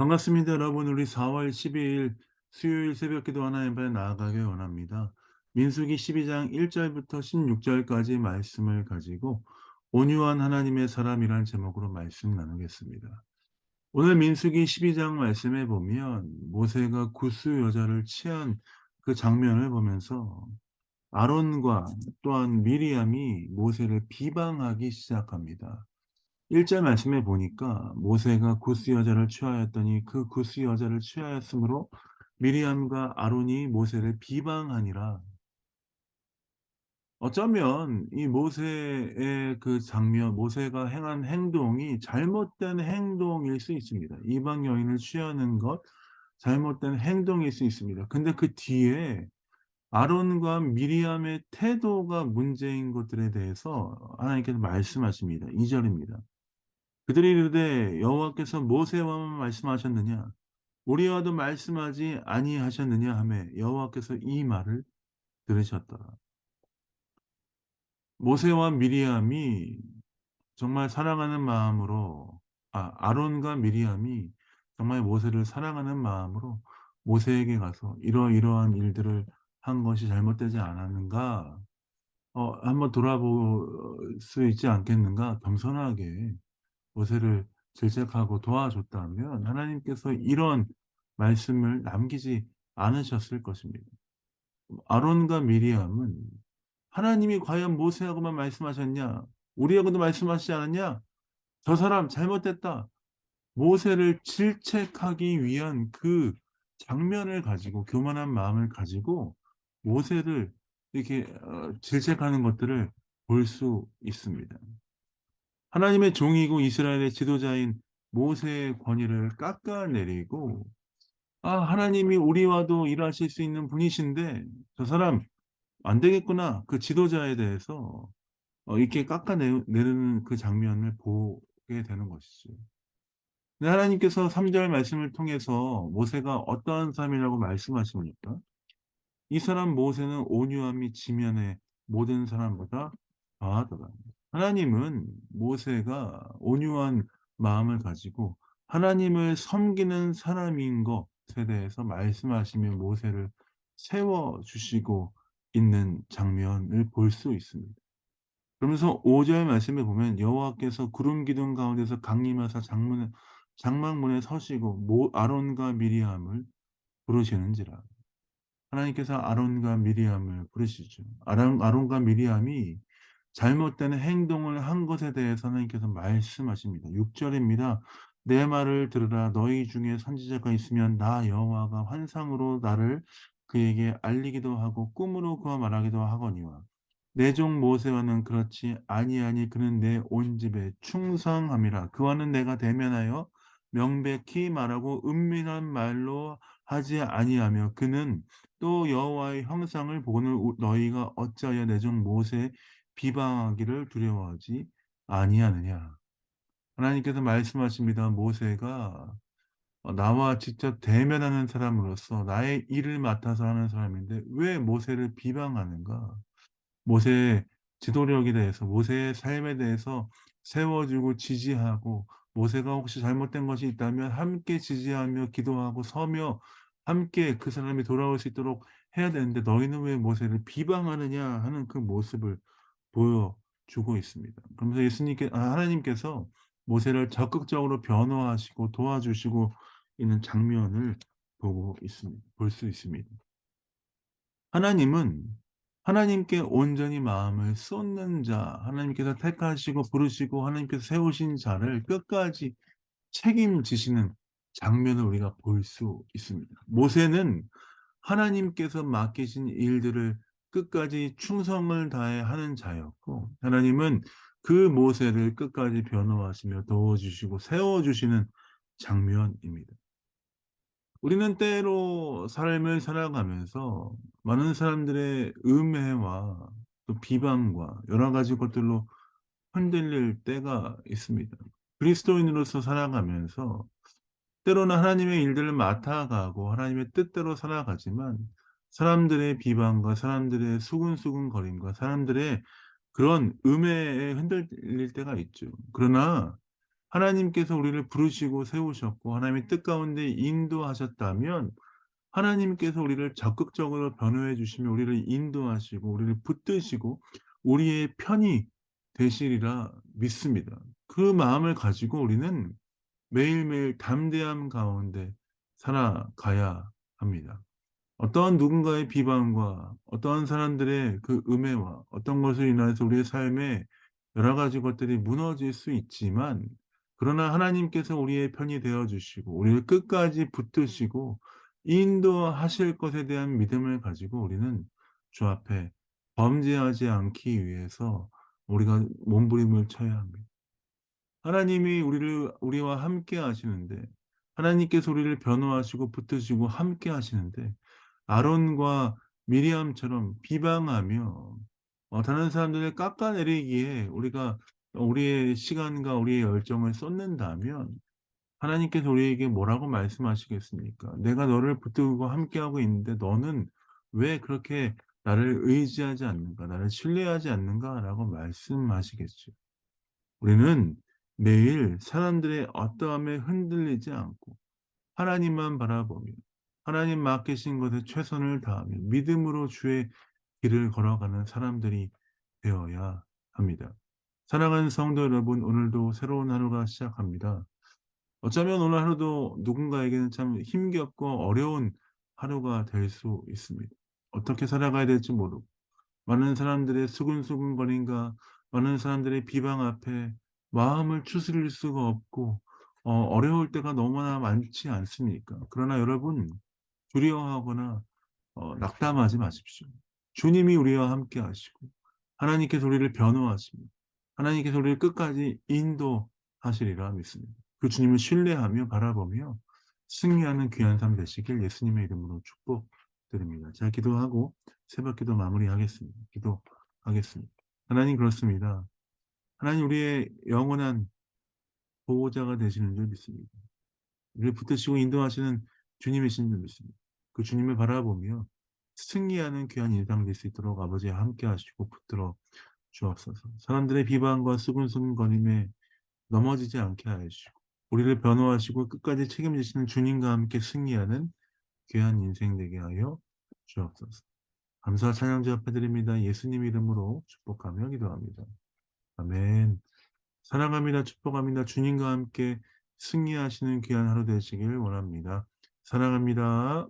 반갑습니다, 여러분. 우리 4월 12일 수요일 새벽기도 하나님께 나아가길 원합니다. 민수기 12장 1절부터 16절까지 말씀을 가지고 온유한 하나님의 사람이란 제목으로 말씀 나누겠습니다. 오늘 민수기 12장 말씀에 보면 모세가 구스 여자를 취한 그 장면을 보면서 아론과 또한 미리암이 모세를 비방하기 시작합니다. 1절 말씀에 보니까 모세가 구스 여자를 취하였더니 그 구스 여자를 취하였으므로 미리암과 아론이 모세를 비방하니라. 어쩌면 이 모세의 그 장면, 모세가 행한 행동이 잘못된 행동일 수 있습니다. 이방 여인을 취하는 것, 잘못된 행동일 수 있습니다. 근데 그 뒤에 아론과 미리암의 태도가 문제인 것들에 대해서 하나님께서 말씀하십니다. 2절입니다. 그들이 이르되 여호와께서 모세와만 말씀하셨느냐 우리와도 말씀하지 아니하셨느냐 하매 여호와께서 이 말을 들으셨더라. 모세와 미리암이 정말 사랑하는 마음으로 아론과 미리암이 정말 모세를 사랑하는 마음으로 모세에게 가서 이러이러한 일들을 한 것이 잘못되지 않았는가 한번 돌아볼 수 있지 않겠는가 겸손하게 모세를 질책하고 도와줬다면 하나님께서 이런 말씀을 남기지 않으셨을 것입니다. 아론과 미리암은 하나님이 과연 모세하고만 말씀하셨냐? 우리하고도 말씀하시지 않았냐? 저 사람 잘못됐다. 모세를 질책하기 위한 그 장면을 가지고 교만한 마음을 가지고 모세를 이렇게 질책하는 것들을 볼 수 있습니다. 하나님의 종이고 이스라엘의 지도자인 모세의 권위를 깎아내리고 하나님이 우리와도 일하실 수 있는 분이신데 저 사람 안 되겠구나. 그 지도자에 대해서 이렇게 내리는 그 장면을 보게 되는 것이죠. 근데 하나님께서 3절 말씀을 통해서 모세가 어떠한 사람이라고 말씀하십니까? 이 사람 모세는 온유함이 지면의 모든 사람보다 더하더라. 하나님은 모세가 온유한 마음을 가지고 하나님을 섬기는 사람인 것에 대해서 말씀하시며 모세를 세워 주시고 있는 장면을 볼 수 있습니다. 그러면서 5절 말씀에 보면 여호와께서 구름 기둥 가운데서 강림하사 장막문에 서시고 아론과 미리암을 부르시는지라. 하나님께서 아론과 미리암을 부르시죠. 아론과 미리암이 잘못된 행동을 한 것에 대해서 하나님께서 말씀하십니다. 6 절입니다. "내 말을 들으라. 너희 중에 선지자가 있으면 나 여호와가 환상으로 나를 그에게 알리기도 하고 꿈으로 그와 말하기도 하거니와 내 종 모세와는 그렇지 아니하니 그는 내 온 집에 충성함이라. 그와는 내가 대면하여 명백히 말하고 은밀한 말로 하지 아니하며 그는 또 여호와의 형상을 보고는 너희가 어찌하여 내 종 모세의 비방하기를 두려워하지 아니하느냐." 하나님께서 말씀하십니다. 모세가 나와 직접 대면하는 사람으로서 나의 일을 맡아서 하는 사람인데 왜 모세를 비방하는가? 모세의 지도력에 대해서 모세의 삶에 대해서 세워 주고 지지하고 모세가 혹시 잘못된 것이 있다면 함께 지지하며 기도하고 서며 함께 그 사람이 돌아올 수 있도록 해야 되는데 "너희는 왜 모세를 비방하느냐." 하는 그 모습을 보여주고 있습니다. 그러면서 하나님께서 모세를 적극적으로 변호하시고 도와주시고 있는 장면을 볼 수 있습니다. 하나님은 하나님께 온전히 마음을 쏟는 자, 하나님께서 택하시고 부르시고 하나님께서 세우신 자를 끝까지 책임지시는 장면을 우리가 볼 수 있습니다. 모세는 하나님께서 맡기신 일들을 끝까지 충성을 다해 하는 자였고 하나님은 그 모세를 끝까지 변호하시며 도와주시고 세워주시는 장면입니다. 우리는 때로 삶을 살아가면서 많은 사람들의 음해와 또 비방과 여러 가지 것들로 흔들릴 때가 있습니다. 그리스도인으로서 살아가면서 때로는 하나님의 일들을 맡아가고 하나님의 뜻대로 살아가지만 사람들의 비방과 사람들의 수근수근거림과 사람들의 그런 음해에 흔들릴 때가 있죠. 그러나 하나님께서 우리를 부르시고 세우셨고 하나님의 뜻 가운데 인도하셨다면 하나님께서 우리를 적극적으로 변호해 주시며 우리를 인도하시고 우리를 붙드시고 우리의 편이 되시리라 믿습니다. 그 마음을 가지고 우리는 매일매일 담대함 가운데 살아가야 합니다. 어떠한 누군가의 비방과 어떠한 사람들의 그 음해와 어떤 것을 인해서 우리의 삶에 여러 가지 것들이 무너질 수 있지만 그러나 하나님께서 우리의 편이 되어 주시고 우리를 끝까지 붙드시고 인도하실 것에 대한 믿음을 가지고 우리는 주 앞에 범죄하지 않기 위해서 우리가 몸부림을 쳐야 합니다. 하나님이 우리와 함께 하시는데 하나님께서 우리를 변호하시고 붙드시고 함께 하시는데 아론과 미리암처럼 비방하며 다른 사람들을 깎아내리기에 우리가 우리의 시간과 우리의 열정을 쏟는다면 하나님께서 우리에게 뭐라고 말씀하시겠습니까? "내가 너를 붙들고 함께하고 있는데 너는 왜 그렇게 나를 의지하지 않는가? 나를 신뢰하지 않는가?"라고 말씀하시겠죠. 우리는 매일 사람들의 어떠함에 흔들리지 않고 하나님만 바라보며 하나님 맡기신 것에 최선을 다하며 믿음으로 주의 길을 걸어가는 사람들이 되어야 합니다. 사랑하는 성도 여러분, 오늘도 새로운 하루가 시작합니다. 어쩌면 오늘 하루도 누군가에게는 참 힘겹고 어려운 하루가 될 수 있습니다. 어떻게 살아가야 될지 모르고 많은 사람들의 수근수근거림과 많은 사람들의 비방 앞에 마음을 추스릴 수가 없고 어려울 때가 너무나 많지 않습니까? 그러나 여러분 두려워하거나 낙담하지 마십시오. 주님이 우리와 함께 하시고 하나님께서 우리를 변호하시며 하나님께서 우리를 끝까지 인도하시리라 믿습니다. 그 주님을 신뢰하며 바라보며 승리하는 귀한 삶 되시길 예수님의 이름으로 축복드립니다. 제가 기도하고 새벽기도 마무리하겠습니다. 기도하겠습니다. 하나님 그렇습니다. 하나님 우리의 영원한 보호자가 되시는 줄 믿습니다. 우리를 붙드시고 인도하시는 주님이신 줄 믿습니다. 그 주님을 바라보며 승리하는 귀한 인상 될 수 있도록 아버지와 함께 하시고 붙들어 주옵소서. 사람들의 비방과 수근수근거림에 넘어지지 않게 하시고 우리를 변호하시고 끝까지 책임지시는 주님과 함께 승리하는 귀한 인생 되게 하여 주옵소서. 감사와 찬양 제압해드립니다. 예수님 이름으로 축복하며 기도합니다. 아멘. 사랑합니다. 축복합니다. 주님과 함께 승리하시는 귀한 하루 되시길 원합니다. 사랑합니다.